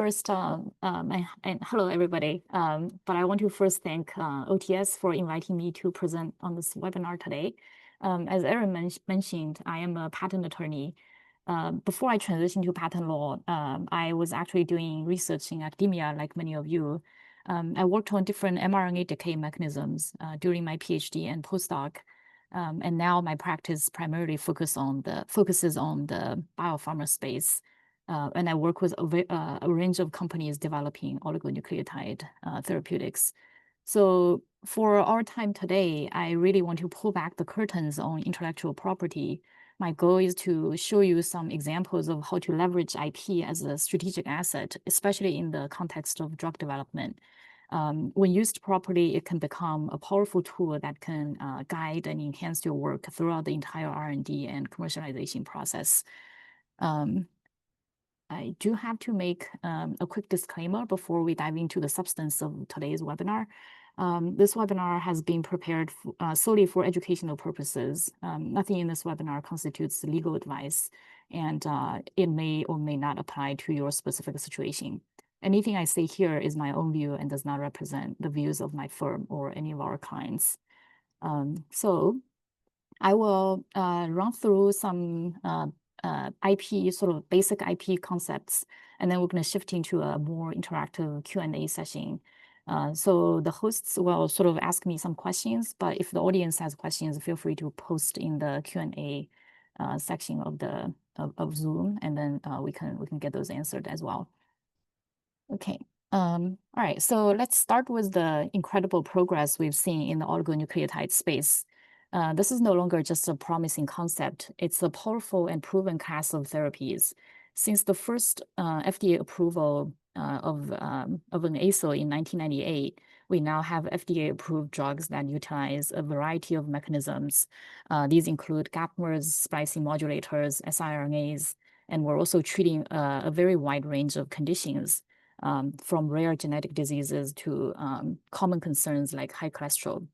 first, and hello, everybody. But I want to first thank OTS for inviting me to present on this webinar today. As Erin mentioned, I am a patent attorney. Before I transitioned to patent law, I was actually doing research in academia, like many of you. I worked on different mRNA decay mechanisms during my PhD and postdoc. And now my practice primarily focuses on the biopharma space. And I work with a range of companies developing oligonucleotide therapeutics. So for our time today, I really want to pull back the curtains on intellectual property. My goal is to show you some examples of how to leverage IP as a strategic asset, especially in the context of drug development. When used properly, it can become a powerful tool that can guide and enhance your work throughout the entire R&D and commercialization process. I do have to make a quick disclaimer before we dive into the substance of today's webinar. This webinar has been prepared solely for educational purposes. Nothing in this webinar constitutes legal advice, and it may or may not apply to your specific situation. Anything I say here is my own view and does not represent the views of my firm or any of our clients. So I will run through some IP, sort of basic IP concepts, and then we're going to shift into a more interactive Q&A session. So the hosts will sort of ask me some questions, but if the audience has questions, feel free to post in the Q&A section of Zoom, and then we can get those answered as well. Okay. All right. So let's start with the incredible progress we've seen in the oligonucleotide space. This is no longer just a promising concept. It's a powerful and proven class of therapies. Since the first FDA approval of an ASO in 1998, we now have FDA-approved drugs that utilize a variety of mechanisms. These include gapmers, splicing modulators, siRNAs, and we're also treating a very wide range of conditions, from rare genetic diseases to common concerns like high cholesterol.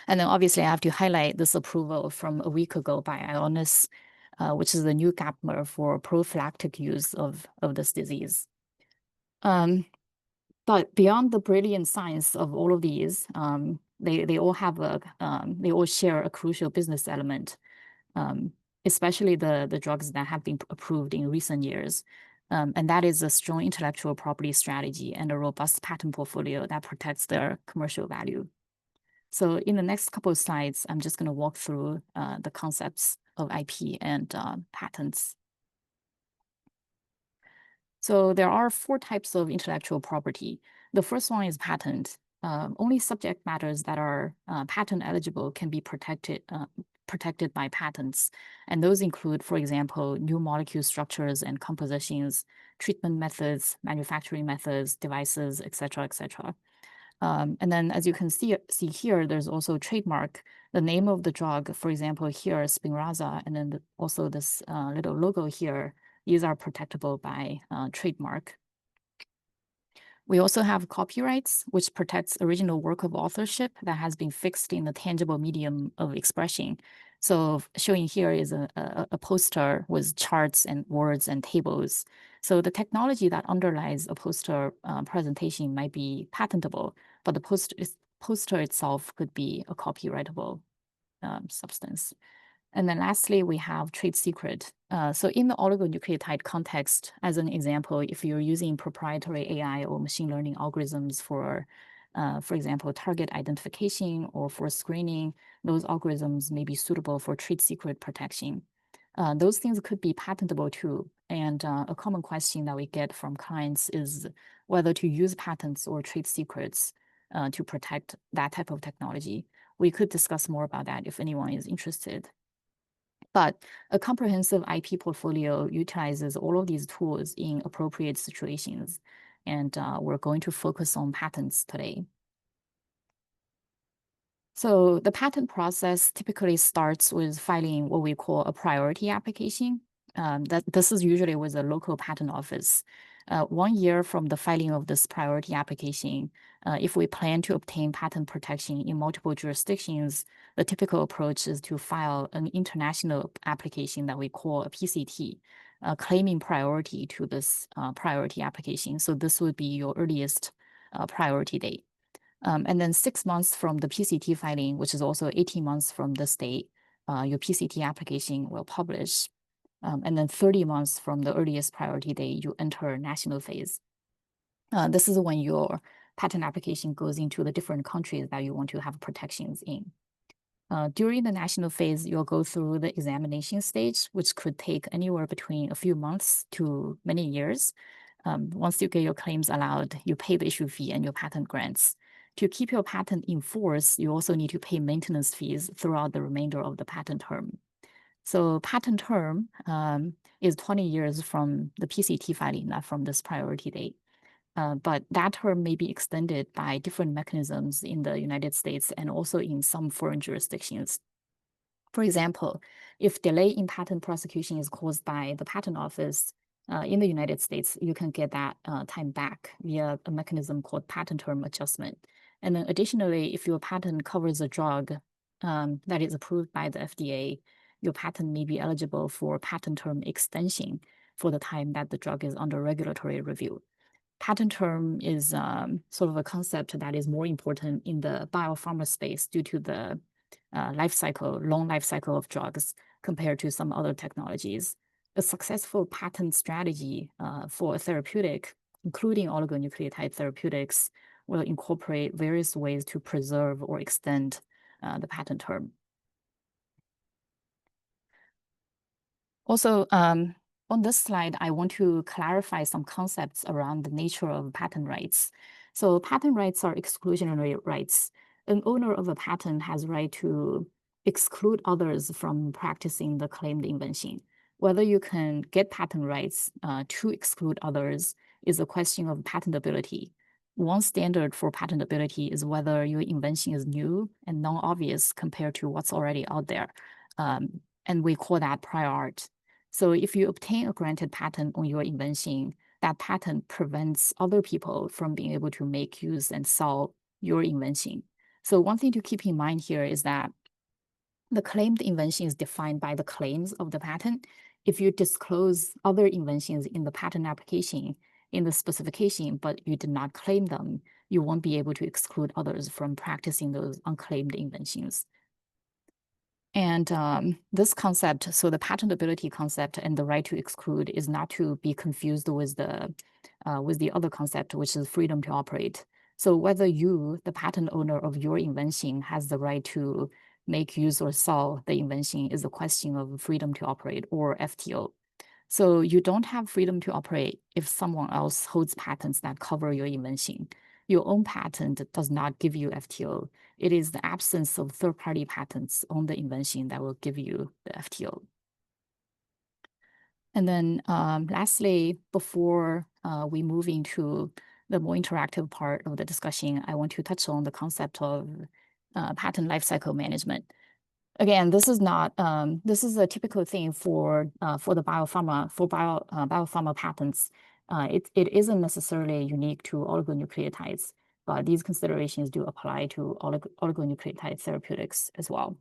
And then obviously I have to highlight this approval from a week ago by Ionis, which is the new gapmer for prophylactic use of this disease. But beyond the brilliant science of all of these, they all share a crucial business element, especially the drugs that have been approved in recent years. And that is a strong intellectual property strategy and a robust patent portfolio that protects their commercial value. So in the next couple of slides, I'm just going to walk through the concepts of IP and patents. So there are 4 types of intellectual property. The first one is patent. Only subject matters that are patent eligible can be protected by patents. And those include, for example, new molecule structures and compositions, treatment methods, manufacturing methods, devices, et cetera, et cetera. And then as you can see here, there's also trademark. The name of the drug, for example, here, Spinraza, and then also this little logo here, these are protectable by trademark. We also have copyrights, which protects original work of authorship that has been fixed in the tangible medium of expression. So showing here is a poster with charts and words and tables. So the technology that underlies a poster presentation might be patentable, but the poster itself could be a copyrightable substance. And then lastly, we have trade secret. So in the oligonucleotide context, as an example, if you're using proprietary AI or machine learning algorithms for example, target identification or for screening, those algorithms may be suitable for trade secret protection. Those things could be patentable too. And a common question that we get from clients is whether to use patents or trade secrets to protect that type of technology. We could discuss more about that if anyone is interested. But a comprehensive IP portfolio utilizes all of these tools in appropriate situations. And we're going to focus on patents today. So the patent process typically starts with filing what we call a priority application. This is usually with a local patent office. 1 year from the filing of this priority application, if we plan to obtain patent protection in multiple jurisdictions, the typical approach is to file an international application that we call a PCT. claiming priority to this priority application. So this would be your earliest priority date. And then 6 months from the PCT filing, which is also 18 months from this date, your PCT application will publish. And then 30 months from the earliest priority date, you enter national phase. This is when your patent application goes into the different countries that you want to have protections in. During the national phase, you'll go through the examination stage, which could take anywhere between a few months to many years. Once you get your claims allowed, you pay the issue fee and your patent grants. To keep your patent in force, you also need to pay maintenance fees throughout the remainder of the patent term. So patent term is 20 years from the PCT filing, not from this priority date. But that term may be extended by different mechanisms in the United States and also in some foreign jurisdictions. For example, if delay in patent prosecution is caused by the patent office in the United States, you can get that time back via a mechanism called patent term adjustment. And then additionally, if your patent covers a drug that is approved by the FDA, your patent may be eligible for patent term extension for the time that the drug is under regulatory review. Patent term is sort of a concept that is more important in the biopharma space due to the long life cycle of drugs compared to some other technologies. A successful patent strategy for a therapeutic, including oligonucleotide therapeutics, will incorporate various ways to preserve or extend the patent term. Also, on this slide, I want to clarify some concepts around the nature of patent rights. So patent rights are exclusionary rights. An owner of a patent has right to exclude others from practicing the claimed invention. Whether you can get patent rights to exclude others is a question of patentability. One standard for patentability is whether your invention is new and non-obvious compared to what's already out there. And we call that prior art. So if you obtain a granted patent on your invention, that patent prevents other people from being able to make, use, and sell your invention. So one thing to keep in mind here is that the claimed invention is defined by the claims of the patent. If you disclose other inventions in the patent application, in the specification, but you did not claim them, you won't be able to exclude others from practicing those unclaimed inventions. And this concept, so the patentability concept and the right to exclude, is not to be confused with the other concept, which is freedom to operate. So whether you, the patent owner of your invention, has the right to make, use, or sell the invention is a question of freedom to operate, or FTO. So you don't have freedom to operate if someone else holds patents that cover your invention. Your own patent does not give you FTO. It is the absence of third-party patents on the invention that will give you the FTO. And then lastly, before we move into the more interactive part of the discussion, I want to touch on the concept of patent lifecycle management. Again, this is not this is a typical thing for the biopharma patents. It isn't necessarily unique to oligonucleotides, but these considerations do apply to oligonucleotide therapeutics as well.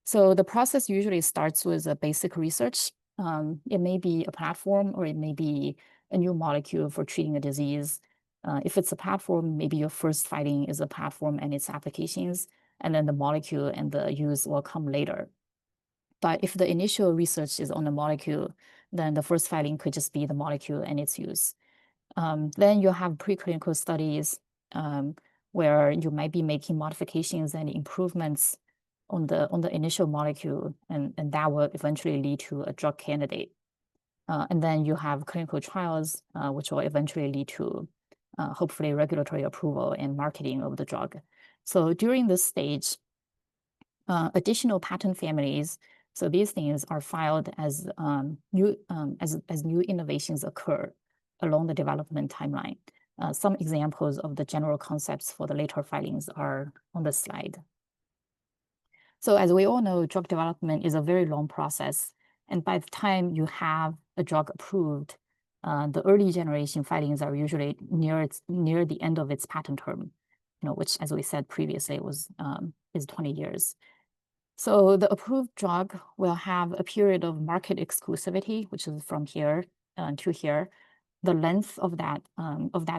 So the process usually starts with a basic research. It may be a platform, or it may be a new molecule for treating a disease. If it's a platform, maybe your first filing is a platform and its applications, and then the molecule and the use will come later. But if the initial research is on the molecule, then the first filing could just be the molecule and its use. Then you have preclinical studies where you might be making modifications and improvements on the initial molecule, and that will eventually lead to a drug candidate. And then you have clinical trials, which will eventually lead to hopefully regulatory approval and marketing of the drug. So during this stage, additional patent families, so these things are filed as new innovations occur along the development timeline. Some examples of the general concepts for the later filings are on the slide. So as we all know, drug development is a very long process. And by the time you have a drug approved, the early generation filings are usually near the end of its patent term, which, as we said previously, is 20 years. So the approved drug will have a period of market exclusivity, which is from here to here. The length of that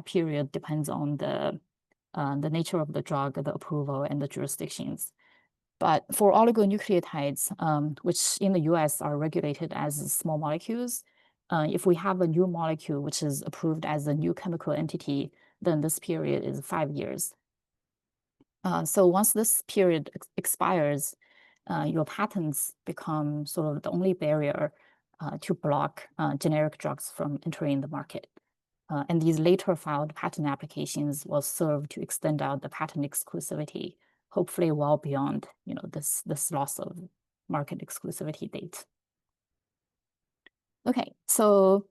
period depends on the nature of the drug, the approval, and the jurisdictions. But for oligonucleotides, which in the US are regulated as small molecules, if we have a new molecule which is approved as a new chemical entity, then this period is 5 years. So once this period expires, your patents become sort of the only barrier to block generic drugs from entering the market. And these later filed patent applications will serve to extend out the patent exclusivity, hopefully well beyond, this loss of market exclusivity date. Okay, so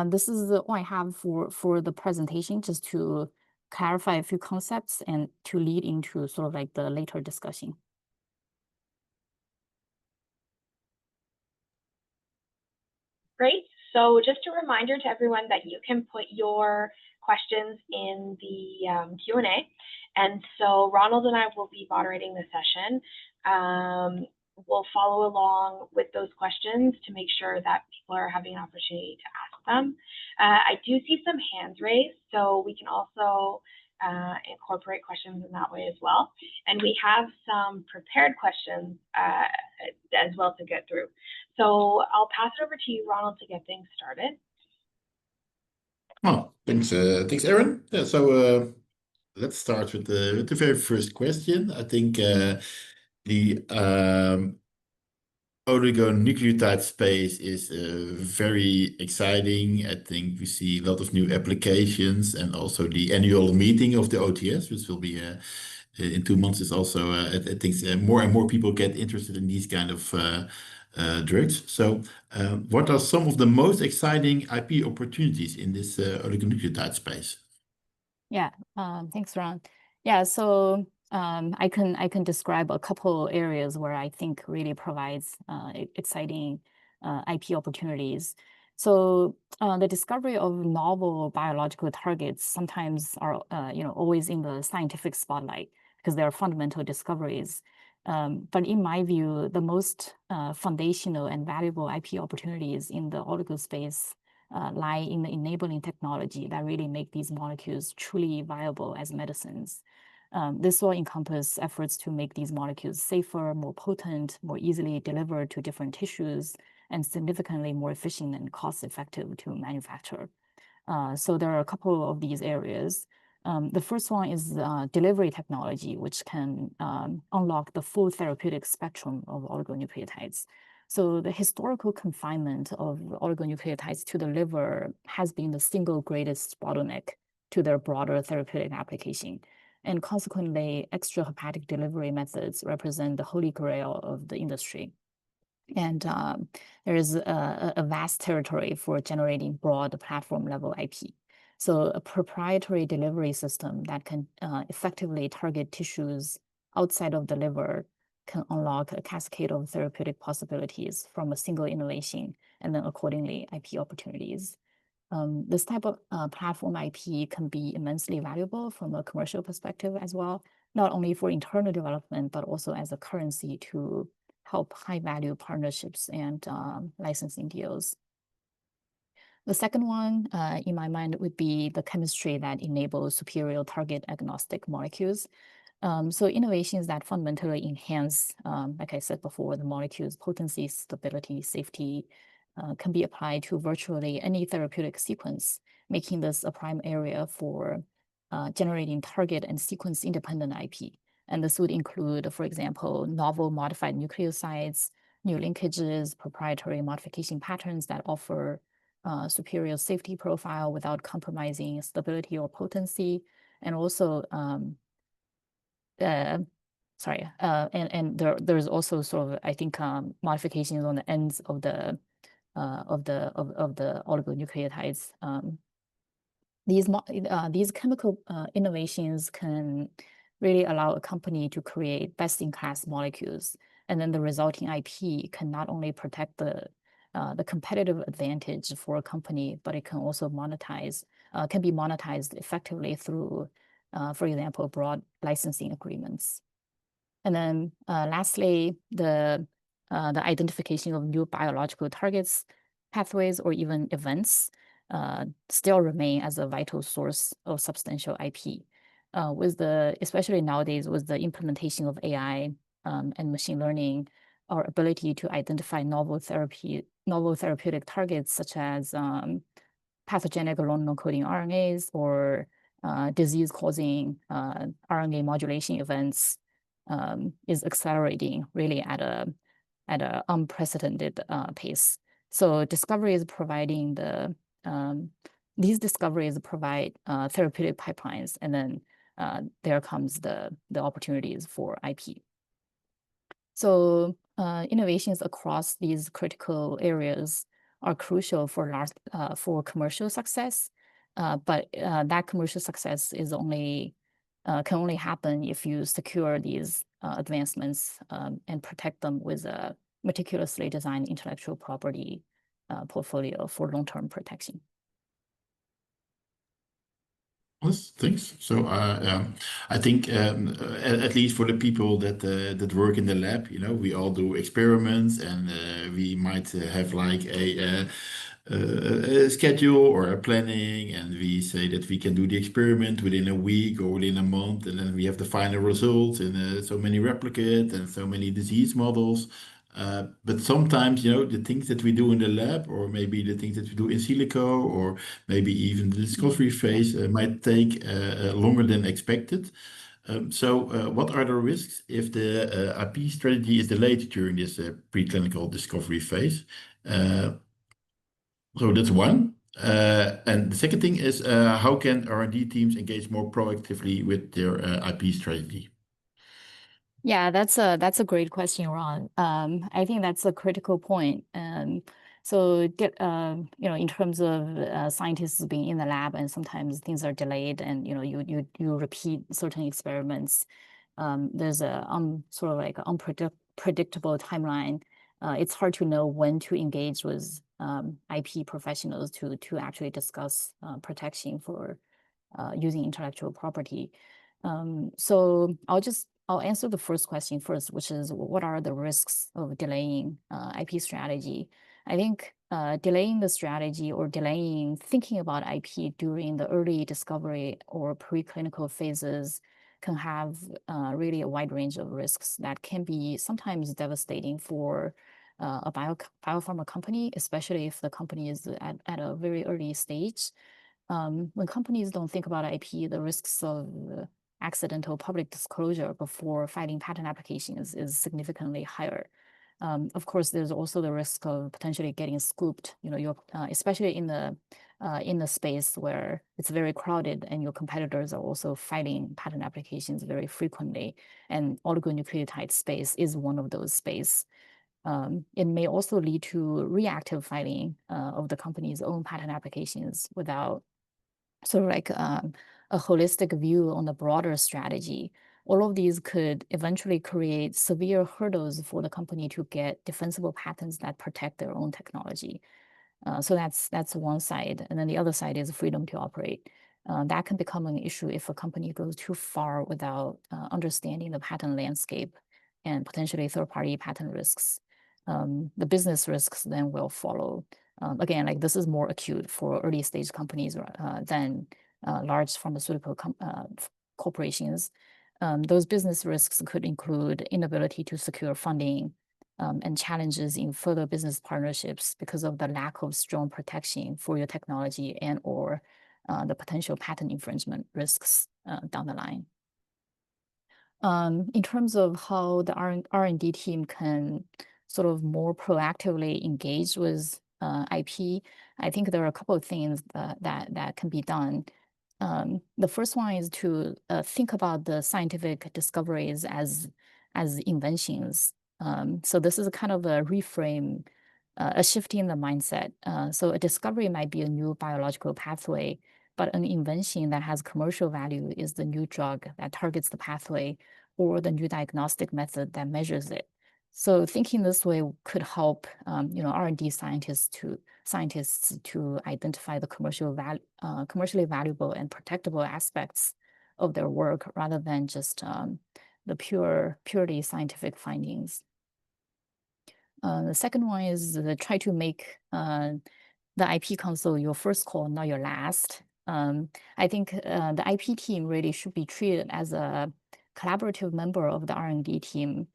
this is what I have for the presentation, just to clarify a few concepts and to lead into sort of like the later discussion. Great. So just a reminder to everyone that you can put your questions in the Q&A. And so Ronald and I will be moderating the session. We'll follow along with those questions to make sure that people are having an opportunity to ask them. I do see some hands raised, so we can also incorporate questions in that way as well. And we have some prepared questions as well to get through. So I'll pass it over to you, Ronald, to get things started. Oh, thanks, Erin. Yeah, so let's start with the very first question. I think the oligonucleotide space is very exciting. I think we see a lot of new applications, and also the annual meeting of the OTS, which will be in 2 months, is also, I think more and more people get interested in these kind of drugs. So what are some of the most exciting IP opportunities in this oligonucleotide space? Yeah, thanks, Ron. Yeah, so I can describe a couple areas where I think really provides exciting IP opportunities. So the discovery of novel biological targets sometimes are always in the scientific spotlight because they are fundamental discoveries. But in my view, the most foundational and valuable IP opportunities in the oligo space lie in the enabling technology that really make these molecules truly viable as medicines. This will encompass efforts to make these molecules safer, more potent, more easily delivered to different tissues, and significantly more efficient and cost-effective to manufacture. So there are a couple of these areas. The first one is delivery technology, which can unlock the full therapeutic spectrum of oligonucleotides. So the historical confinement of oligonucleotides to the liver has been the single greatest bottleneck to their broader therapeutic application. And consequently, extrahepatic delivery methods represent the holy grail of the industry. And there is a vast territory for generating broad platform-level IP. So a proprietary delivery system that can effectively target tissues outside of the liver can unlock a cascade of therapeutic possibilities from a single innovation, and then accordingly IP opportunities. This type of platform IP can be immensely valuable from a commercial perspective as well, not only for internal development, but also as a currency to help high-value partnerships and licensing deals. The second one, in my mind, would be the chemistry that enables superior target agnostic molecules. So innovations that fundamentally enhance, like I said before, the molecule's potency, stability, safety, can be applied to virtually any therapeutic sequence, making this a prime area for generating target and sequence independent IP. And this would include, for example, novel modified nucleosides, new linkages, proprietary modification patterns that offer superior safety profile without compromising stability or potency, and also and there's also sort of, I think, modifications on the ends of the oligonucleotides. These chemical innovations can really allow a company to create best-in-class molecules, and then the resulting IP can not only protect the competitive advantage for a company, but it can also can be monetized effectively through, for example, broad licensing agreements. And then lastly, the identification of new biological targets, pathways, or even events still remain as a vital source of substantial IP. Especially nowadays with the implementation of AI and machine learning, our ability to identify novel therapeutic targets such as pathogenic alone non-coding RNAs or disease-causing RNA modulation events is accelerating really at a unprecedented pace. So discovery is providing these discoveries provide therapeutic pipelines, and then there comes the opportunities for IP. So innovations across these critical areas are crucial for commercial success, but that commercial success is can only happen if you secure these advancements and protect them with a meticulously designed intellectual property portfolio for long-term protection. Yes, thanks. So I think at least for the people that work in the lab, we all do experiments, and we might have like a schedule or a planning, and we say that we can do the experiment within a week or within a month, and then we have the final results in so many replicates and so many disease models. But sometimes, the things that we do in the lab, or maybe the things that we do in silico, or maybe even the discovery phase, might take longer than expected. So what are the risks if the IP strategy is delayed during this preclinical discovery phase? So that's one. And the second thing is, how can R&D teams engage more proactively with their IP strategy? Yeah, that's a great question, Ron. I think that's a critical point. So in terms of scientists being in the lab, and sometimes things are delayed, and you repeat certain experiments. There's a sort of like unpredictable timeline. It's hard to know when to engage with IP professionals to actually discuss protection for using intellectual property. So I'll answer the first question first, which is what are the risks of delaying IP strategy? I think delaying the strategy or delaying thinking about IP during the early discovery or preclinical phases can have really a wide range of risks that can be sometimes devastating for a biopharma company, especially if the company is at a very early stage. When companies don't think about IP, the risks of accidental public disclosure before filing patent applications is significantly higher. Of course, there's also the risk of potentially getting scooped, especially in the space where it's very crowded and your competitors are also filing patent applications very frequently. And oligonucleotide space is one of those spaces. It may also lead to reactive filing of the company's own patent applications without sort of like a holistic view on the broader strategy. All of these could eventually create severe hurdles for the company to get defensible patents that protect their own technology. So that's one side. And then the other side is freedom to operate. That can become an issue if a company goes too far without understanding the patent landscape and potentially third-party patent risks. The business risks then will follow. Again, like this is more acute for early stage companies than large pharmaceutical corporations. Those business risks could include inability to secure funding and challenges in further business partnerships because of the lack of strong protection for your technology and/or the potential patent infringement risks down the line. In terms of how the R&D team can sort of more proactively engage with IP, I think there are a couple of things that can be done. The first one is to think about the scientific discoveries as inventions. So this is a kind of a reframe, a shift in the mindset. So a discovery might be a new biological pathway, but an invention that has commercial value is the new drug that targets the pathway or the new diagnostic method that measures it. So thinking this way could help R&D scientists to identify the commercially valuable and protectable aspects of their work rather than just the purely scientific findings. The second one is try to make the IP council your first call, not your last. I think the IP team really should be treated as a collaborative member of the R&D team.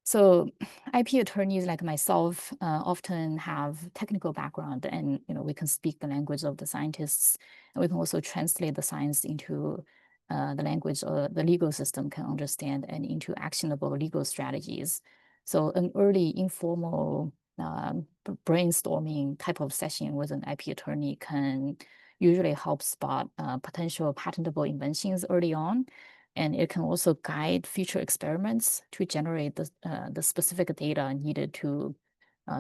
So IP attorneys like myself often have technical background, and we can speak the language of the scientists, and we can also translate the science into the language the legal system can understand and into actionable legal strategies. So an early informal brainstorming type of session with an IP attorney can usually help spot potential patentable inventions early on. And it can also guide future experiments to generate the specific data needed to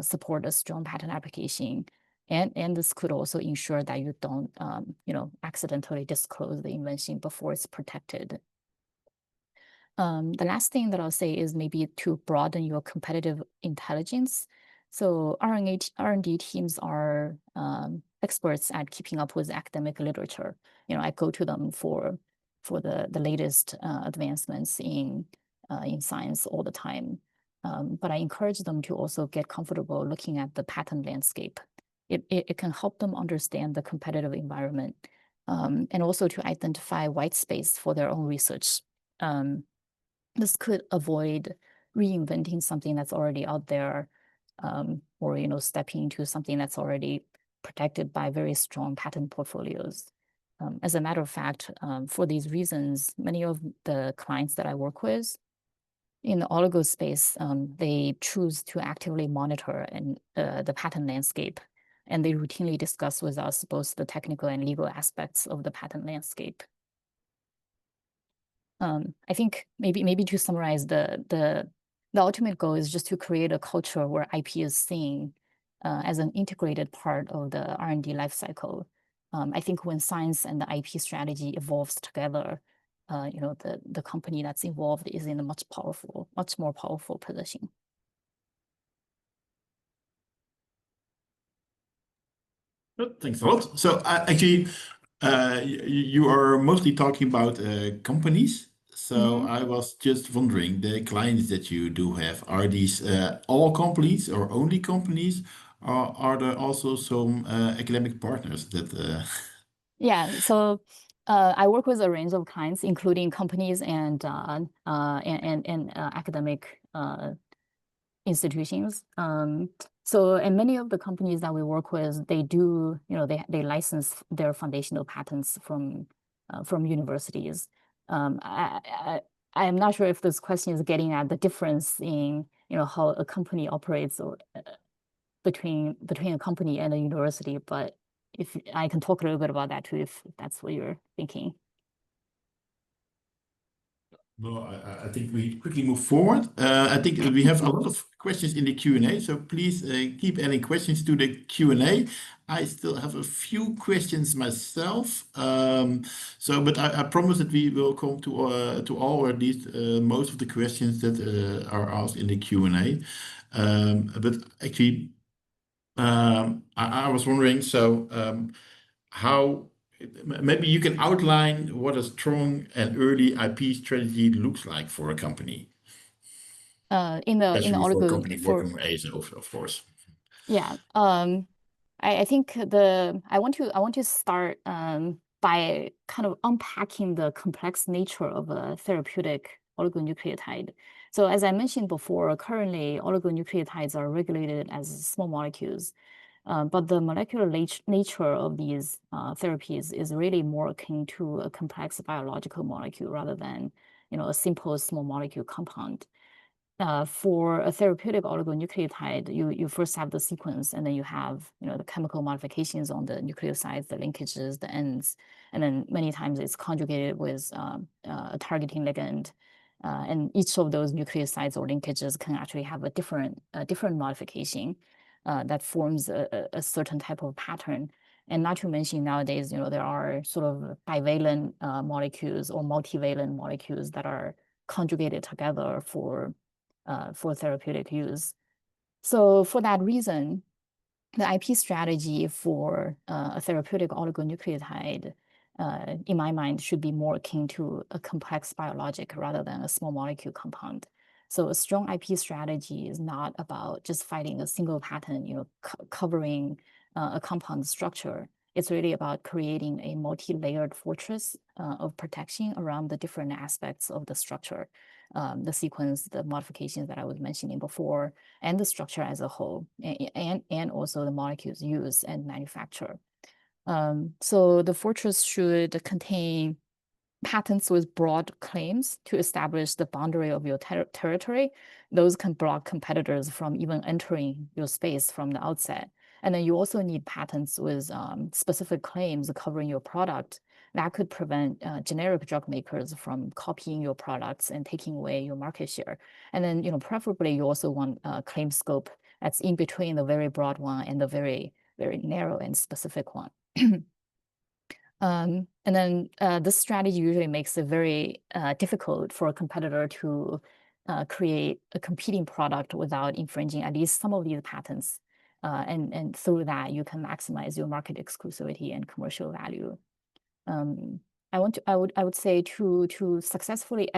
support a strong patent application. And this could also ensure that you don't, accidentally disclose the invention before it's protected. The last thing that I'll say is maybe to broaden your competitive intelligence. So R&D teams are experts at keeping up with academic literature. I go to them for the latest advancements in science all the time. But I encourage them to also get comfortable looking at the patent landscape. It can help them understand the competitive environment and also to identify white space for their own research. This could avoid reinventing something that's already out there or stepping into something that's already protected by very strong patent portfolios. As a matter of fact, for these reasons, many of the clients that I work with in the oligo space, they choose to actively monitor the patent landscape, and they routinely discuss with us both the technical and legal aspects of the patent landscape. I think maybe to summarize, the ultimate goal is just to create a culture where IP is seen as an integrated part of the R&D lifecycle. I think when science and the IP strategy evolves together, the company that's involved is in a much more powerful position. Thanks a lot. So actually, you are mostly talking about companies. So I was just wondering, the clients that you do have, are these all companies or only companies? Or are there also some academic partners that? Yeah, so I work with a range of clients, including companies and academic institutions. And many of the companies that we work with, they do, they license their foundational patents from universities. I'm not sure if this question is getting at the difference in, how a company operates or between a company and a university, but if I can talk a little bit about that too, if that's what you're thinking. No, I think we quickly move forward. I think we have a lot of questions in the Q&A, so please keep adding questions to the Q&A. I still have a few questions myself, but I promise that we will come to all, or at least most of the questions that are asked in the Q&A. But actually, I was wondering, so how maybe you can outline what a strong and early IP strategy looks like for a company. Especially for a company working with ASO, of course. Yeah. I think I want to start by kind of unpacking the complex nature of a therapeutic oligonucleotide. So as I mentioned before, currently oligonucleotides are regulated as small molecules. But the molecular nature of these therapies is really more akin to a complex biological molecule rather than, a simple small molecule compound. For a therapeutic oligonucleotide, you first have the sequence, and then you have, the chemical modifications on the nucleosides, the linkages, the ends, and then many times it's conjugated with a targeting ligand. And each of those nucleosides or linkages can actually have a different modification that forms a certain type of pattern. And not to mention nowadays, there are sort of bivalent molecules or multivalent molecules that are conjugated together for therapeutic use. So for that reason, the IP strategy for a therapeutic oligonucleotide in my mind, should be more akin to a complex biologic rather than a small molecule compound. So a strong IP strategy is not about just fighting a single patent, covering a compound structure. It's really about creating a multi-layered fortress of protection around the different aspects of the structure, the sequence, the modifications that I was mentioning before, and the structure as a whole, and also the molecules used and manufacture. So the fortress should contain patents with broad claims to establish the boundary of your territory. Those can block competitors from even entering your space from the outset. And then you also need patents with specific claims covering your product that could prevent generic drug makers from copying your products and taking away your market share. And then, preferably you also want a claim scope that's in between the very broad one and the very, very narrow and specific one. And then this strategy usually makes it very difficult for a competitor to create a competing product without infringing at least some of these patents. And through that, you can maximize your market exclusivity and commercial value. I would say to successfully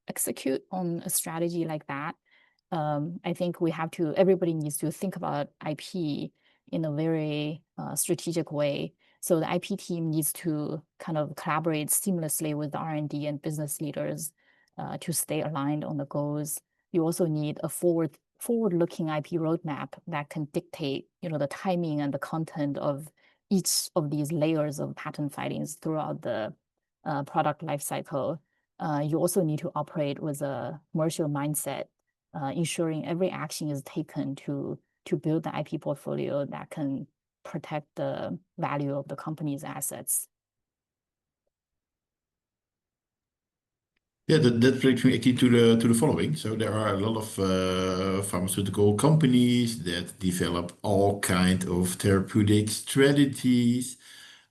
execute on a strategy like that, I think everybody needs to think about IP in a very strategic way. So the IP team needs to kind of collaborate seamlessly with the R&D and business leaders to stay aligned on the goals. You also need a forward-looking IP roadmap that can dictate, the timing and the content of each of these layers of patent filings throughout the product lifecycle. You also need to operate with a commercial mindset, ensuring every action is taken to build the IP portfolio that can protect the value of the company's assets. Yeah, that brings me actually to the following. So there are a lot of pharmaceutical companies that develop all kind of therapeutic strategies,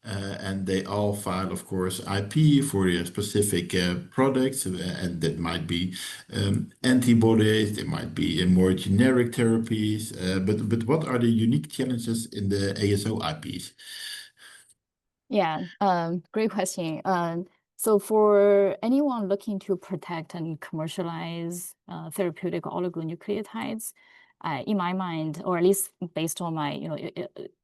and they all file, of course, IP for their specific products, and that might be antibodies, there might be more generic therapies. But what are the unique challenges in the ASO IPs? Yeah, great question. So for anyone looking to protect and commercialize therapeutic oligonucleotides, in my mind, or at least based on my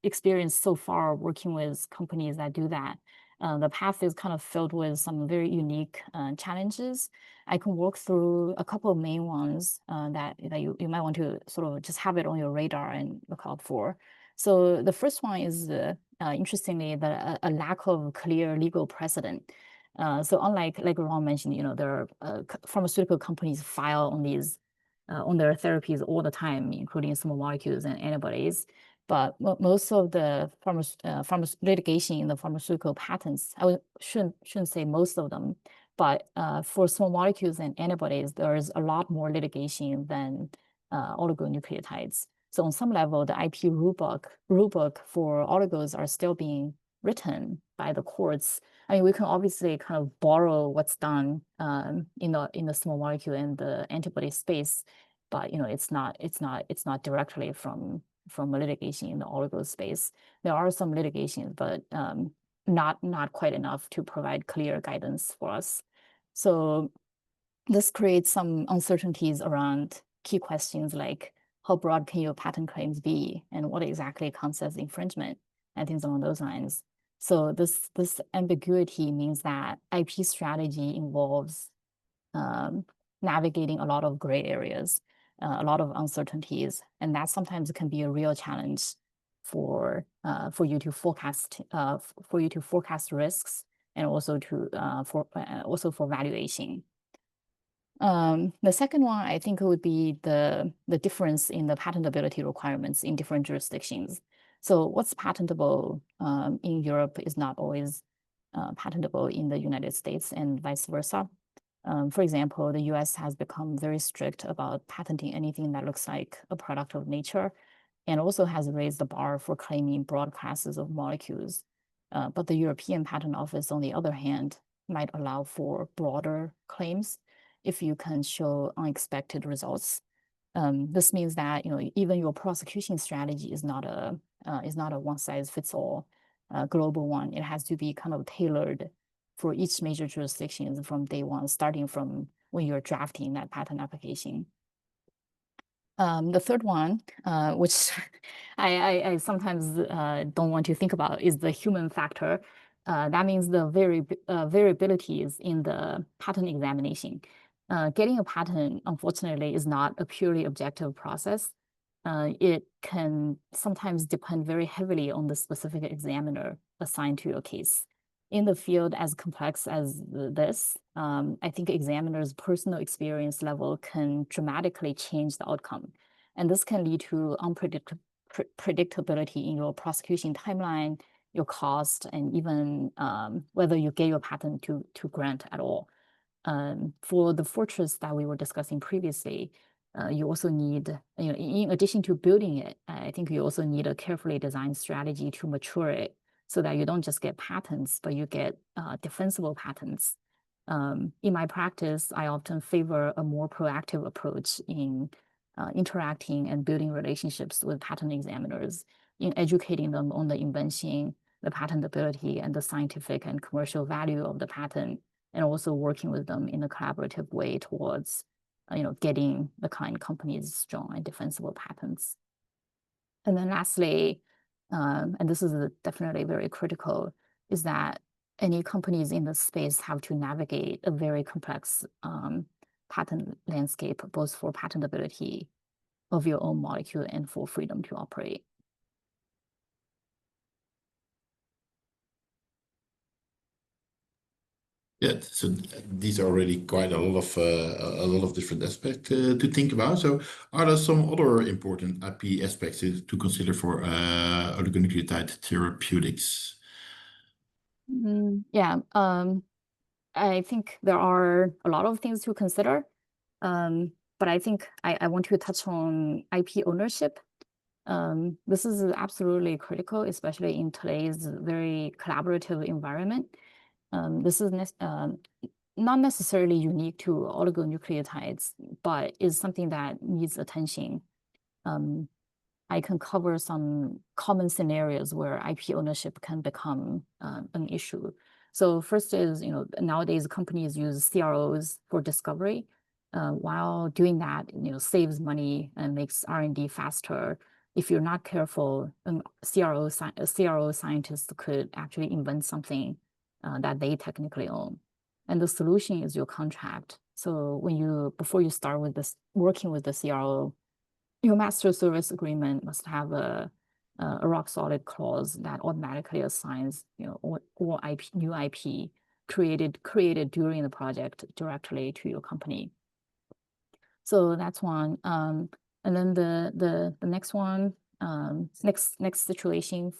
experience so far working with companies that do that, the path is kind of filled with some very unique challenges. I can walk through a couple of main ones that you might want to sort of just have it on your radar and look out for. So the first one is, interestingly, a lack of clear legal precedent. So unlike, like Ron mentioned, there are pharmaceutical companies file on these on their therapies all the time, including small molecules and antibodies. But most of the litigation in the pharmaceutical patents, shouldn't say most of them, but for small molecules and antibodies, there is a lot more litigation than oligonucleotides. So on some level, the IP rulebook for oligos are still being written by the courts. I mean, we can obviously kind of borrow what's done in the small molecule and the antibody space, but it's not directly from a litigation in the oligo space. There are some litigations, but not quite enough to provide clear guidance for us. So this creates some uncertainties around key questions like how broad can your patent claims be, and what exactly counts as infringement, and things along those lines. So this ambiguity means that IP strategy involves navigating a lot of gray areas, a lot of uncertainties, and that sometimes can be a real challenge for you to forecast risks, and also for valuation. The second one, I think, would be the difference in the patentability requirements in different jurisdictions. So what's patentable in Europe is not always patentable in the United States, and vice versa. For example, the US has become very strict about patenting anything that looks like a product of nature, and also has raised the bar for claiming broad classes of molecules. But the European Patent Office, on the other hand, might allow for broader claims if you can show unexpected results. This means that even your prosecution strategy is not a one-size-fits-all. global one. It has to be kind of tailored for each major jurisdiction from day one, starting from when you're drafting that patent application. The third one, which I sometimes don't want to think about, is the human factor. That means the variabilities in the patent examination. Getting a patent, unfortunately, is not a purely objective process. It can sometimes depend very heavily on the specific examiner assigned to your case. In the field as complex as this, I think examiners' personal experience level can dramatically change the outcome. And this can lead to unpredictability in your prosecution timeline, your cost, and even whether you get your patent to grant at all. For the fortress that we were discussing previously, you also need, in addition to building it, I think you also need a carefully designed strategy to mature it, so that you don't just get patents, but you get defensible patents. In my practice, I often favor a more proactive approach in interacting and building relationships with patent examiners, in educating them on the invention, the patentability, and the scientific and commercial value of the patent, and also working with them in a collaborative way towards getting the client companies strong and defensible patents. And then lastly, and this is definitely very critical, is that any companies in the space have to navigate a very complex patent landscape, both for patentability of your own molecule and for freedom to operate. Yeah, so these are already quite a lot of different aspects to think about. So, are there some other important IP aspects to consider for oligonucleotide therapeutics? Yeah, I think there are a lot of things to consider, but I think I want to touch on IP ownership. This is absolutely critical, especially in today's very collaborative environment. This is not necessarily unique to oligonucleotides, but is something that needs attention. I can cover some common scenarios where IP ownership can become an issue. So first is, nowadays companies use CROs for discovery. While doing that, saves money and makes R&D faster. If you're not careful, a CRO scientist could actually invent something that they technically own. And the solution is your contract. So before you start with this, working with the CRO, your master service agreement must have a rock solid clause that automatically assigns, all new IP created during the project directly to your company. So that's one. And then the next one, next situation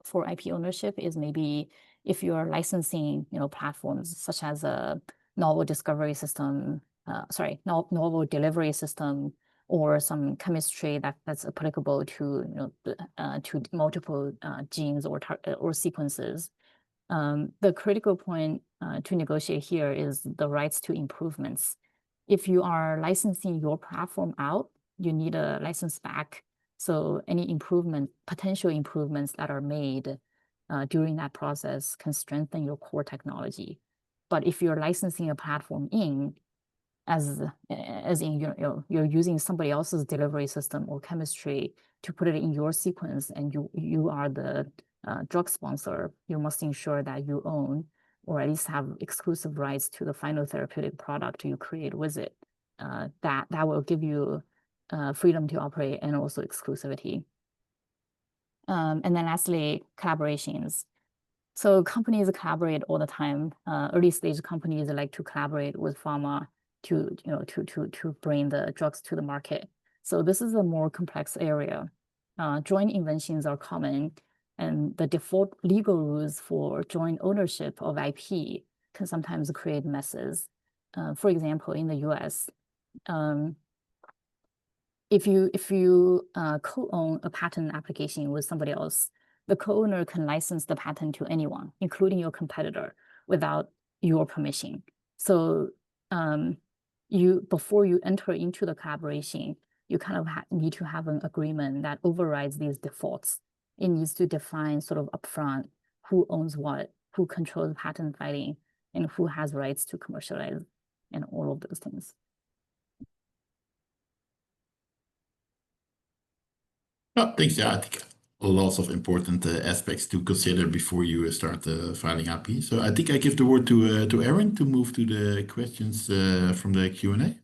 for IP ownership is maybe if you are licensing, platforms such as a novel discovery system, novel delivery system, or some chemistry that's applicable to to multiple genes or sequences. The critical point to negotiate here is the rights to improvements. If you are licensing your platform out, you need a license back. So any potential improvements that are made during that process can strengthen your core technology. But if you're licensing a platform in, as in you're using somebody else's delivery system or chemistry to put it in your sequence, and you are the drug sponsor, you must ensure that you own or at least have exclusive rights to the final therapeutic product you create with it. That will give you freedom to operate and also exclusivity. And then lastly, collaborations. So companies collaborate all the time. Early stage companies like to collaborate with pharma to bring the drugs to the market. So this is a more complex area. Joint inventions are common, and the default legal rules for joint ownership of IP can sometimes create messes. For example, in the US, if you co-own a patent application with somebody else, the co-owner can license the patent to anyone, including your competitor, without your permission. So before you enter into the collaboration, you kind of need to have an agreement that overrides these defaults. It needs to define sort of upfront who owns what, who controls patent filing, and who has rights to commercialize, and all of those things. Well, thanks. Yeah, I think lots of important aspects to consider before you start filing IP. So I think I give the word to Erin to move to the questions from the Q&A.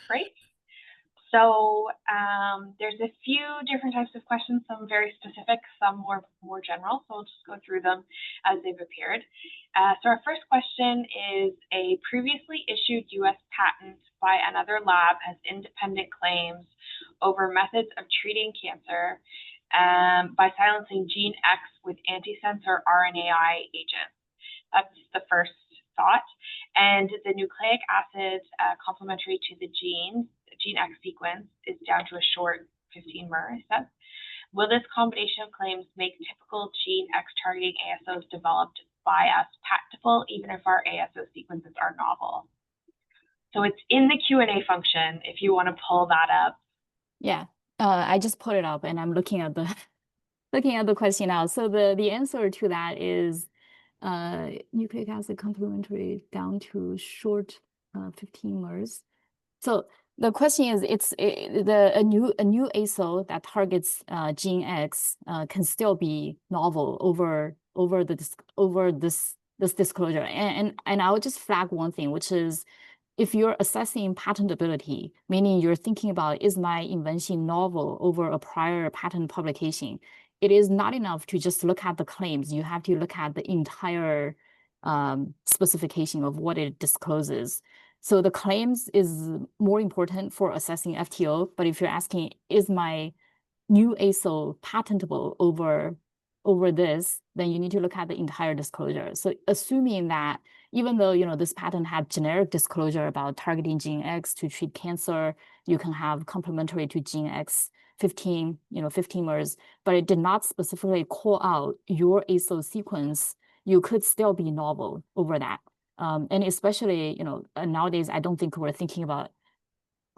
Great. So there's a few different types of questions, some very specific, some more general. So I'll just go through them as they've appeared. So our first question is, a previously issued US patent by another lab has independent claims over methods of treating cancer by silencing gene X with antisense or RNAi agents. That's the first thought. And the nucleic acid complementary to the gene X sequence is down to a short 15 mer, I said. Will this combination of claims make typical gene X targeting ASOs developed by us patentable, even if our ASO sequences are novel? So it's in the Q&A function if you want to pull that up. Yeah, I just put it up and I'm looking at the question now. So the answer to that is nucleic acid complementary down to short 15 mers. So the question is, a new ASO that targets gene X can still be novel over this disclosure. And I would just flag one thing, which is, if you're assessing patentability, meaning you're thinking about, is my invention novel over a prior patent publication, it is not enough to just look at the claims. You have to look at the entire specification of what it discloses. So the claims is more important for assessing FTO, but if you're asking, is my new ASO patentable over this, then you need to look at the entire disclosure. So assuming that even though, you know, this patent had generic disclosure about targeting gene X to treat cancer, you can have complementary to gene X 15 mers, but it did not specifically call out your ASO sequence, you could still be novel over that. And especially, you know, nowadays, I don't think we're thinking about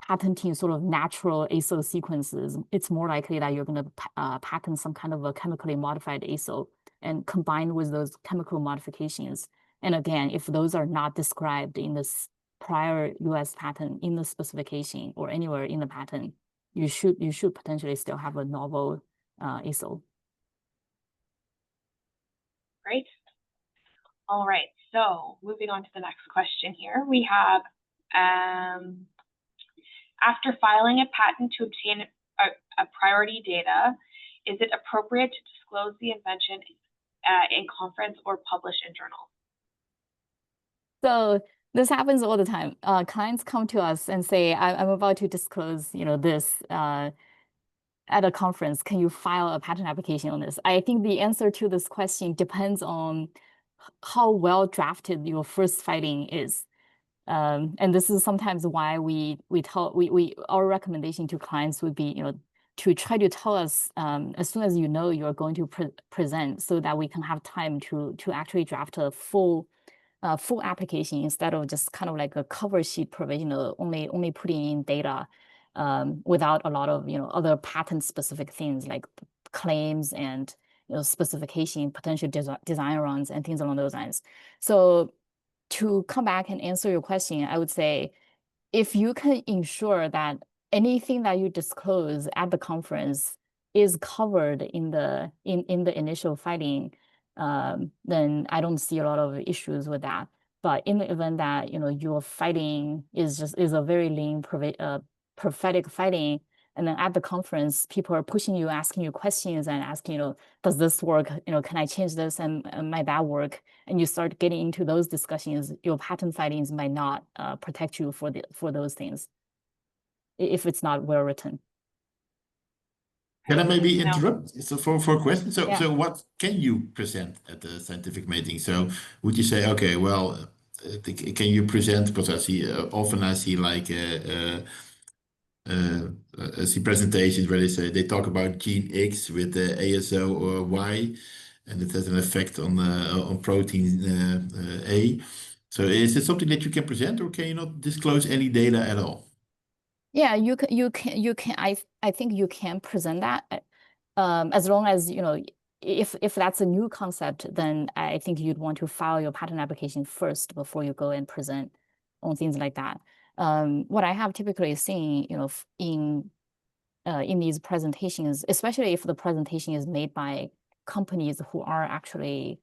patenting sort of natural ASO sequences. It's more likely that you're going to patent some kind of a chemically modified ASO and combined with those chemical modifications. And again, if those are not described in this prior US patent in the specification or anywhere in the patent, you should potentially still have a novel ASO. Great. All right, so moving on to the next question here. We have, after filing a patent to obtain a priority data, is it appropriate to disclose the invention in conference or publish in journals? So this happens all the time. Clients come to us and say, I'm about to disclose, you know, this at a conference. Can you file a patent application on this? I think the answer to this question depends on how well drafted your first filing is. And this is sometimes why our recommendation to clients would be, you know, to try to tell us as soon as you know you're going to present, so that we can have time to actually draft a full application instead of just kind of like a cover sheet provisional, only putting in data without a lot of, you know, other patent specific things like claims and, you know, specification, potential design runs and things along those lines. So to come back and answer your question, I would say, if you can ensure that anything that you disclose at the conference is covered in the initial filing, then I don't see a lot of issues with that. But in the event that, you know, your filing is a very lean prophetic filing, and then at the conference, people are pushing you, asking you questions and asking, you know, does this work? You know, can I change this and might that work? And you start getting into those discussions, your patent filings might not protect you for those things if it's not well written. Can I maybe interrupt? So for a question, so Yeah. so what can you present at the scientific meeting? So would you say, okay, well, can you present? Because I see often like I see presentations where they talk about gene X with the ASO or Y, and it has an effect on protein A. So is it something that you can present, or can you not disclose any data at all? Yeah, you can. I think you can present that, as long as, you know, if that's a new concept, then I think you'd want to file your patent application first before you go and present on things like that. What I have typically seen, in these presentations, especially if the presentation is made by companies who are actually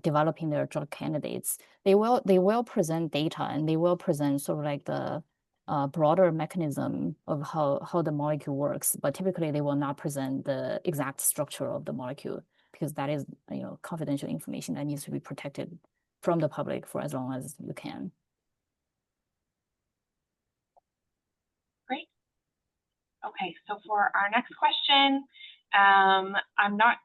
developing their drug candidates, they will present data, and they will present sort of like the broader mechanism of how the molecule works, but typically they will not present the exact structure of the molecule, because that is confidential information that needs to be protected from the public for as long as you can. Great. Okay, so for our next question, I'm not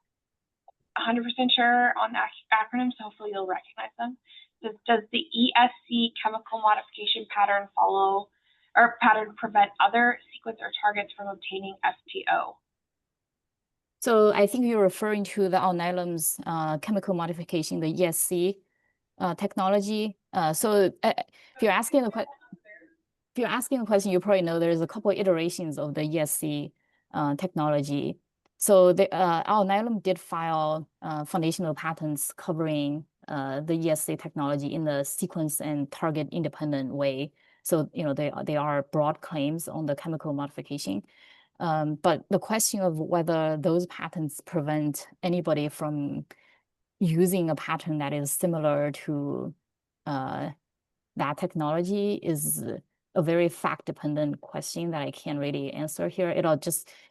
100% sure on the acronym, so hopefully you'll recognize them. Does the ESC chemical modification pattern prevent other sequence or targets from obtaining FTO? So I think you're referring to the Alnylam's chemical modification, the ESC technology. So if you're asking the question, you probably know there's a couple of iterations of the ESC technology. So Alnylam did file foundational patents covering the ESC technology in the sequence and target independent way. So they are broad claims on the chemical modification. But the question of whether those patents prevent anybody from using a pattern that is similar to that technology is a very fact-dependent question that I can't really answer here.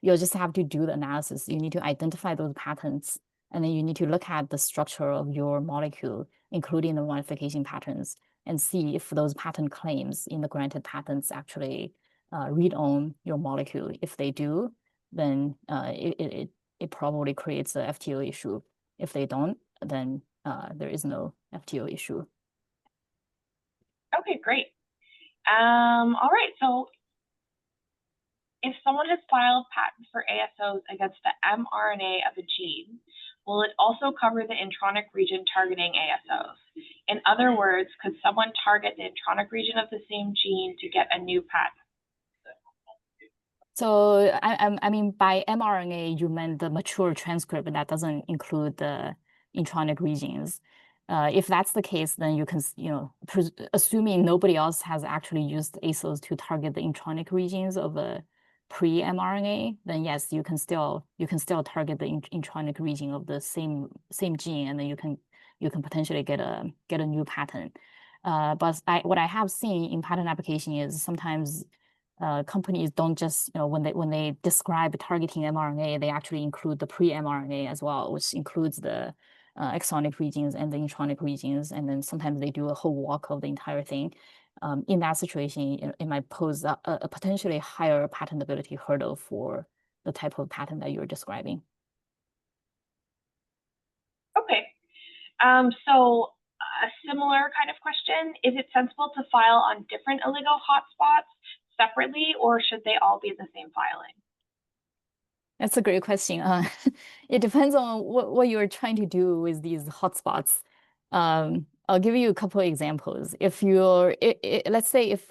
You'll just have to do the analysis. You need to identify those patents, and then you need to look at the structure of your molecule, including the modification patterns, and see if those patent claims in the granted patents actually read on your molecule. If they do, then it probably creates a FTO issue. If they don't, then there is no FTO issue. Okay, great. All right, so if someone has filed patents for ASOs against the mRNA of a gene, will it also cover the intronic region targeting ASOs? In other words, could someone target the intronic region of the same gene to get a new patent? So I mean, by mRNA, you meant the mature transcript, and that doesn't include the intronic regions. If that's the case, then you can, assuming nobody else has actually used ASOs to target the intronic regions of a pre-mRNA, then yes, you can still target the intronic region of the same gene, and then you can potentially get a new patent. But what I have seen in patent application is sometimes companies don't just, when they describe targeting mRNA, they actually include the pre-mRNA as well, which includes the exonic regions and the intronic regions, and then sometimes they do a whole walk of the entire thing. In that situation, it might pose a potentially higher patentability hurdle for the type of patent that you're describing. Okay, so a similar kind of question, is it sensible to file on different oligo hotspots separately, or should they all be the same filing? That's a great question. It depends on what you're trying to do with these hotspots. I'll give you a couple of examples. If let's say if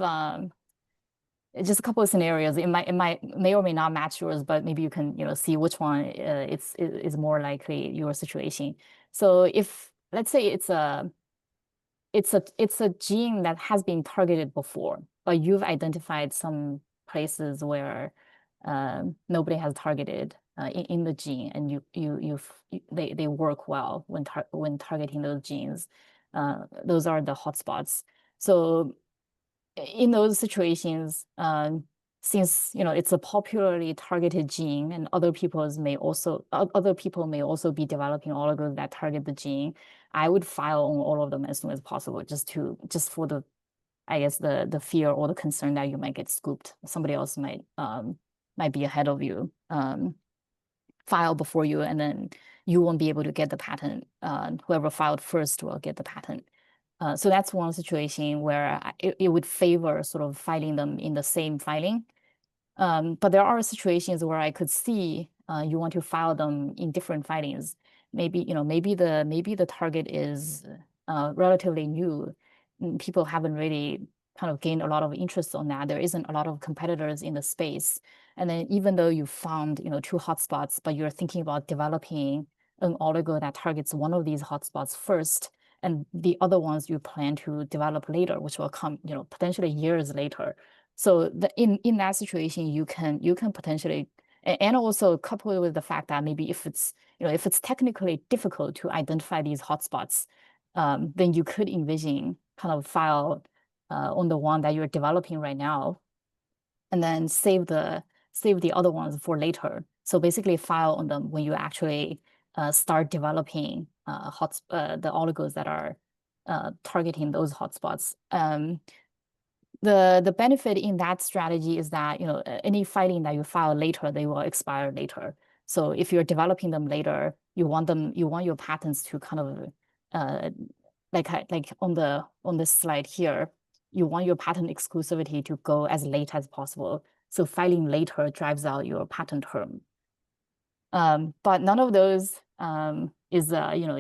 just a couple of scenarios, it may or may not match yours, but maybe you can see which one is more likely your situation. So if let's say it's a gene that has been targeted before, but you've identified some places where nobody has targeted in the gene, and they work well when targeting those genes. Those are the hotspots. So in those situations, since it's a popularly targeted gene, and other people may also be developing oligos that target the gene, I would file on all of them as soon as possible, just for the, I guess, the fear or the concern that you might get scooped. Somebody else might be ahead of you, file before you, and then you won't be able to get the patent. Whoever filed first will get the patent. So that's one situation where it would favor sort of filing them in the same filing. But there are situations where I could see you want to file them in different filings. Maybe the target is relatively new. People haven't really kind of gained a lot of interest on that. There isn't a lot of competitors in the space. And then even though you found two hotspots, but you're thinking about developing an oligo that targets one of these hotspots first, and the other ones you plan to develop later, which will come, potentially years later. So in that situation, you can potentially, and also coupled with the fact that maybe if it's technically difficult to identify these hotspots, then you could envision kind of file on the one that you're developing right now, and then save the other ones for later. So basically file on them when you actually start developing the oligos that are targeting those hotspots. The benefit in that strategy is that any filing that you file later, they will expire later. So if you're developing them later, you want your patents to kind of like on this slide here, you want your patent exclusivity to go as late as possible. So filing later drives out your patent term. But none of those is a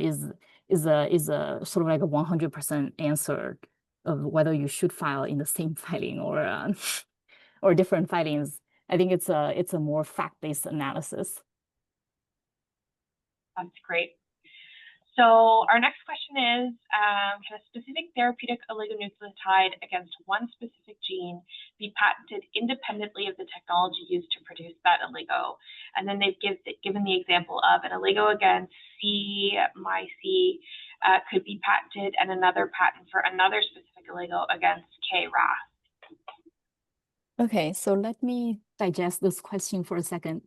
sort of like a 100% answer of whether you should file in the same filing or different filings. I think it's a more fact-based analysis. That's great. So our next question is, can a specific therapeutic oligonucleotide against one specific gene be patented independently of the technology used to produce that oligo? And then they've given the example of an oligo against C-MyC could be patented, and another patent for another specific oligo against KRAS. Okay, so let me digest this question for a second.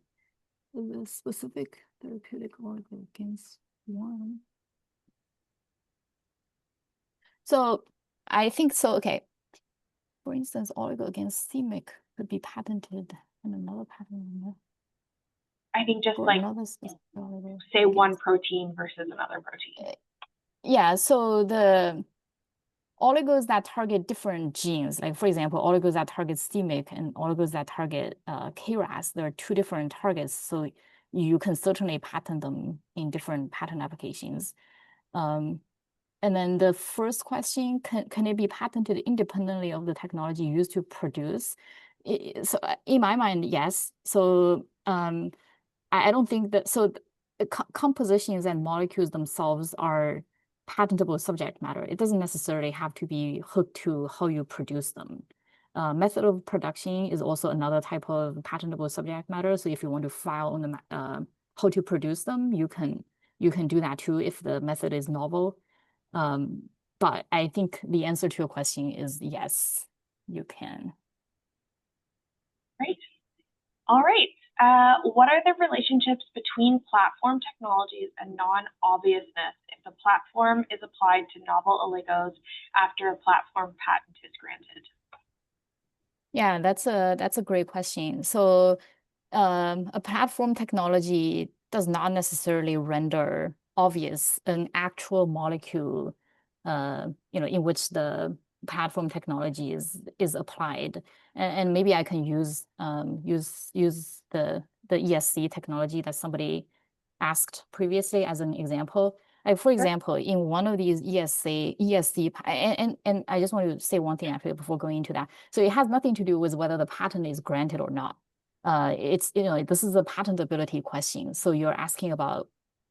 The specific therapeutic oligo against one. So I think so, okay. For instance, oligo against c-MYC could be patented and another patent. I think just like, say one protein versus another protein. Yeah, so the oligos that target different genes, like for example, oligos that target c-MYC and oligos that target KRAS, there are two different targets. So you can certainly patent them in different patent applications. And then the first question, can it be patented independently of the technology used to produce? So in my mind, yes. So I don't think that, so compositions and molecules themselves are patentable subject matter. It doesn't necessarily have to be hooked to how you produce them. Method of production is also another type of patentable subject matter. So if you want to file on the how to produce them, you can do that too if the method is novel. But I think the answer to your question is yes, you can. Great. All right. What are the relationships between platform technologies and non-obviousness if the platform is applied to novel oligos after a platform patent is granted? Yeah, that's a great question. So a platform technology does not necessarily render obvious an actual molecule in which the platform technology is applied. And maybe I can use the ESC technology that somebody asked previously as an example. Like for example, in one of these ESC, and I just want to say one thing actually before going into that. So it has nothing to do with whether the patent is granted or not. It's this is a patentability question. So you're asking about,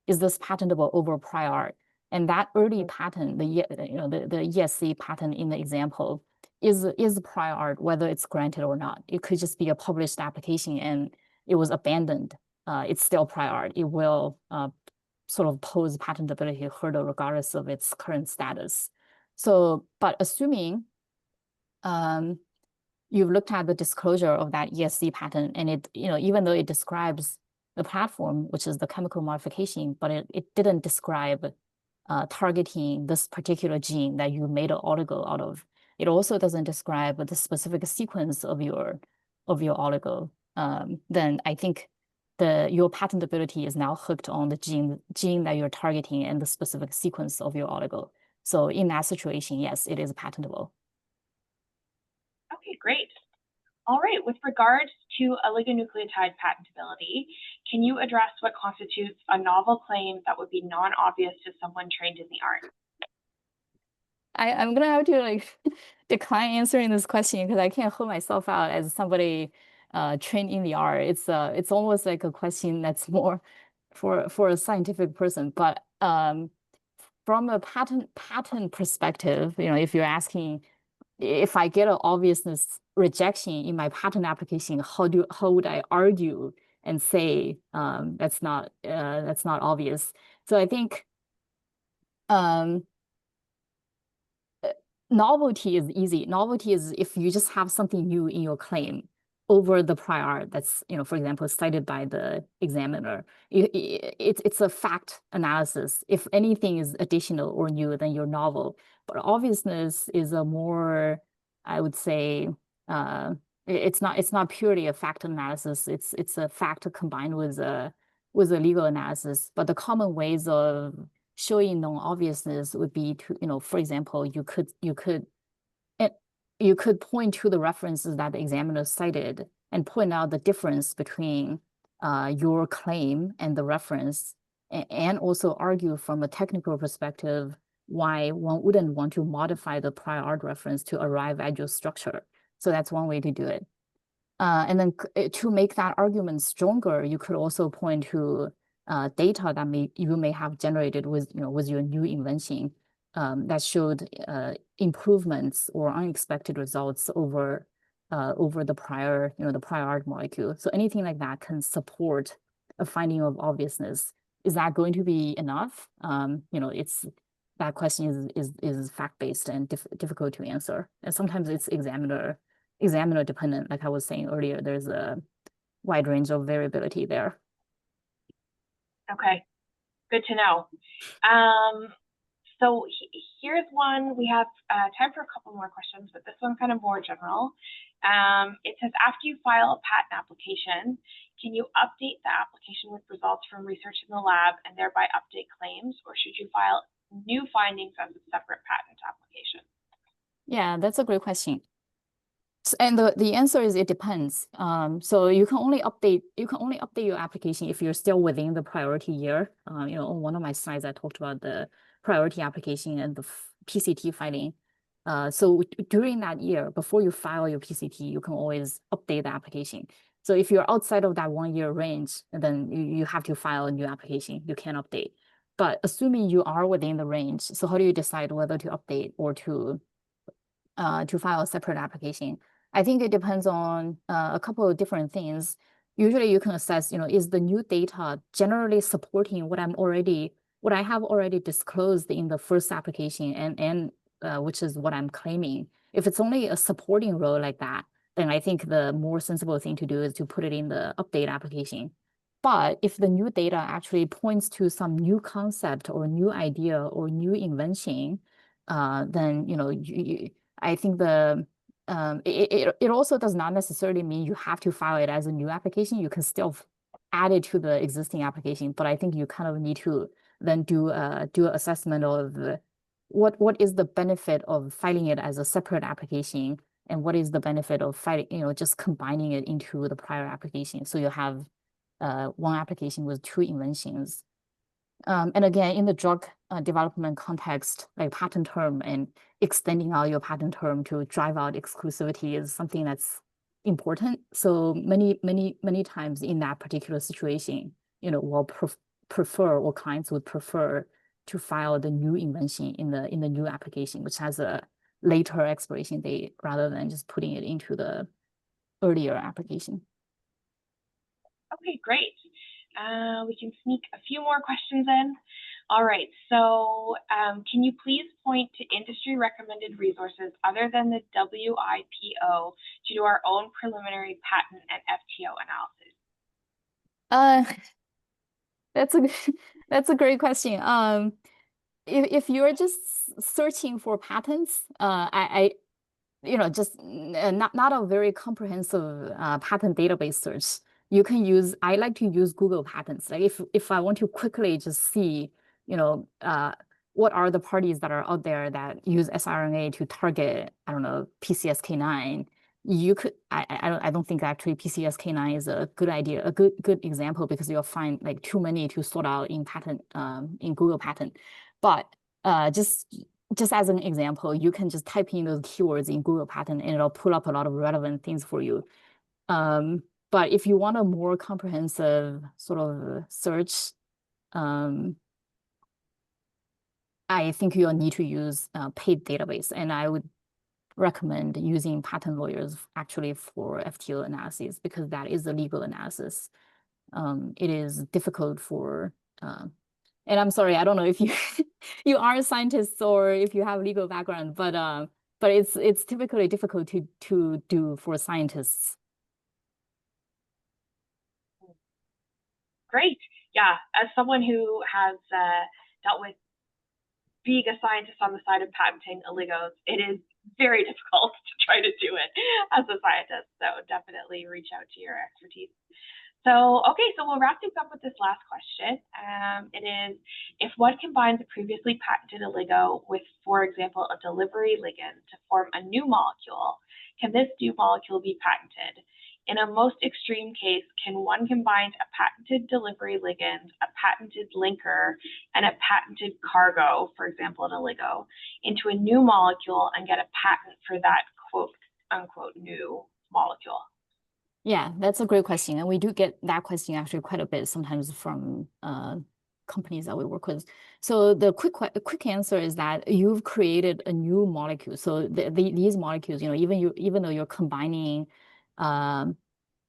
is this patentable over prior art? And that early patent, the ESC patent in the example, is prior art, whether it's granted or not. It could just be a published application and it was abandoned. It's still prior art. It will sort of pose patentability hurdle regardless of its current status. So, but assuming you've looked at the disclosure of that ESC patent, and it, even though it describes the platform, which is the chemical modification, but it didn't describe targeting this particular gene that you made an oligo out of. It also doesn't describe the specific sequence of your oligo. Then I think your patentability is now hooked on the gene that you're targeting and the specific sequence of your oligo. So in that situation, yes, it is patentable. Okay, great. All right, with regards to oligonucleotide patentability, can you address what constitutes a novel claim that would be non-obvious to someone trained in the art? I'm gonna have to decline answering this question because I can't hold myself out as somebody trained in the art. It's almost like a question that's more for a scientific person, but from a patent perspective, if you're asking if I get an obviousness rejection in my patent application, how would I argue and say that's not obvious? So I think novelty is easy. Novelty is if you just have something new in your claim over the prior art that's, for example, cited by the examiner. It's a fact analysis. If anything is additional or new, then you're novel. But obviousness is a more, I would say, it's not purely a fact analysis. It's a fact combined with a legal analysis. But the common ways of showing non-obviousness would be to, for example, you could point to the references that the examiner cited and point out the difference between your claim and the reference, and also argue from a technical perspective why one wouldn't want to modify the prior art reference to arrive at your structure. So that's one way to do it. And then to make that argument stronger, you could also point to data that you may have generated with your new invention that showed improvements or unexpected results over the prior art molecule. So anything like that can support a finding of obviousness. Is that going to be enough? That question is fact-based and difficult to answer, and sometimes it's examiner dependent. Like I was saying earlier, there's a wide range of variability there. Okay, good to know. So here's one. We have time for a couple more questions, but this one's kind of more general. It says, after you file a patent application, can you update the application with results from research in the lab and thereby update claims, or should you file new findings as a separate patent application? Yeah, that's a great question. And the answer is it depends. So you can only update your application if you're still within the priority year. On one of my slides I talked about the priority application and the PCT filing. So during that year, before you file your PCT, you can always update the application. So if you're outside of that 1 year range, then you have to file a new application. You can't update. But assuming you are within the range, so how do you decide whether to update or to file a separate application? I think it depends on a couple of different things. Usually you can assess, is the new data generally supporting what I have already disclosed in the first application and which is what I'm claiming. If it's only a supporting role like that, then I think the more sensible thing to do is to put it in the update application. But if the new data actually points to some new concept or new idea or new invention, then I think it also does not necessarily mean you have to file it as a new application. You can still add it to the existing application, but I think you kind of need to then do an assessment of what is the benefit of filing it as a separate application, and what is the benefit of filing, just combining it into the prior application. So you have one application with two inventions. And again, in the drug development context, like patent term and extending out your patent term to drive out exclusivity is something that's important. So many times in that particular situation, we'll prefer, or clients would prefer to file the new invention in the new application, which has a later expiration date rather than just putting it into the earlier application. Okay, great. We can sneak a few more questions in. All right, so can you please point to industry recommended resources other than the WIPO to do our own preliminary patent and FTO analysis? That's a great question. If you're just searching for patents, just not a very comprehensive patent database search. I like to use Google Patents. Like if I want to quickly just see, what are the parties that are out there that use siRNA to target, I don't know, PCSK9. I don't think actually PCSK9 is a good idea, a good example, because you'll find like too many to sort out in Google Patent. But just as an example, you can just type in those keywords in Google Patent and it'll pull up a lot of relevant things for you. But if you want a more comprehensive sort of search, I think you'll need to use a paid database, and I would recommend using patent lawyers actually for FTO analysis, because that is a legal analysis. It is difficult for, and I'm sorry, I don't know if you you are scientists or if you have legal background, but it's typically difficult to do for scientists. Great. Yeah, as someone who has dealt with being a scientist on the side of patenting oligos, it is very difficult to try to do it as a scientist. So definitely reach out to your expertise. So, okay, so we'll wrap things up with this last question. It is, if one combines a previously patented oligo with, for example, a delivery ligand to form a new molecule, can this new molecule be patented? In a most extreme case, can one combine a patented delivery ligand, a patented linker, and a patented cargo, for example, an oligo, into a new molecule and get a patent for that quote unquote new molecule? Yeah, that's a great question. And we do get that question actually quite a bit sometimes from companies that we work with. So the quick answer is that you've created a new molecule. So these molecules, even though you're combining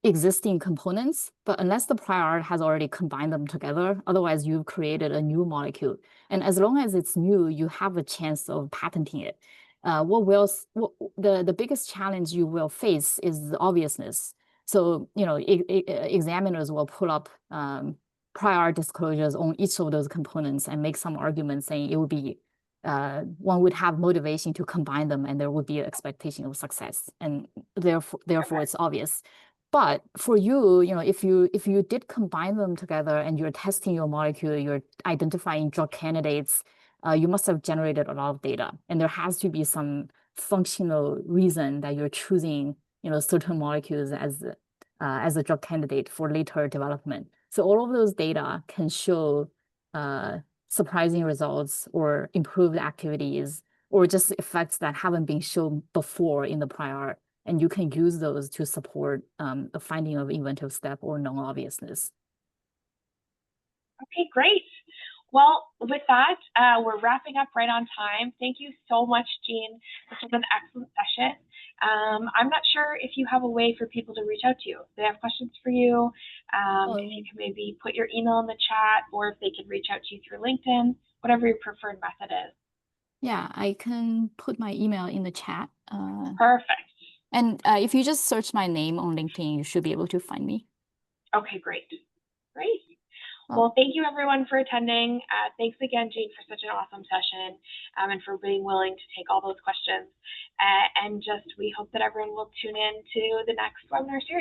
existing components, but unless the prior art has already combined them together, otherwise you've created a new molecule. And as long as it's new, you have a chance of patenting it. The biggest challenge you will face is the obviousness. So, examiners will pull up prior disclosures on each of those components and make some arguments saying it would be, one would have motivation to combine them and there would be an expectation of success. And therefore it's obvious. But for you, if you did combine them together and you're testing your molecule, you're identifying drug candidates, you must have generated a lot of data. And there has to be some functional reason that you're choosing certain molecules as a drug candidate for later development. So all of those data can show surprising results or improved activities or just effects that haven't been shown before in the prior art. And you can use those to support a finding of inventive step or non-obviousness. Okay, great. Well, with that, we're wrapping up right on time. Thank you so much, Jean. This was an excellent session. I'm not sure if you have a way for people to reach out to you. If they have questions for you, if you can maybe put your email in the chat, or if they can reach out to you through LinkedIn, whatever your preferred method is. Yeah, I can put my email in the chat. Perfect. And if you just search my name on LinkedIn, you should be able to find me. Okay, great. Great. Well, thank you everyone for attending. Thanks again, Jean, for such an awesome session and for being willing to take all those questions. And we hope that everyone will tune in to the next webinar series.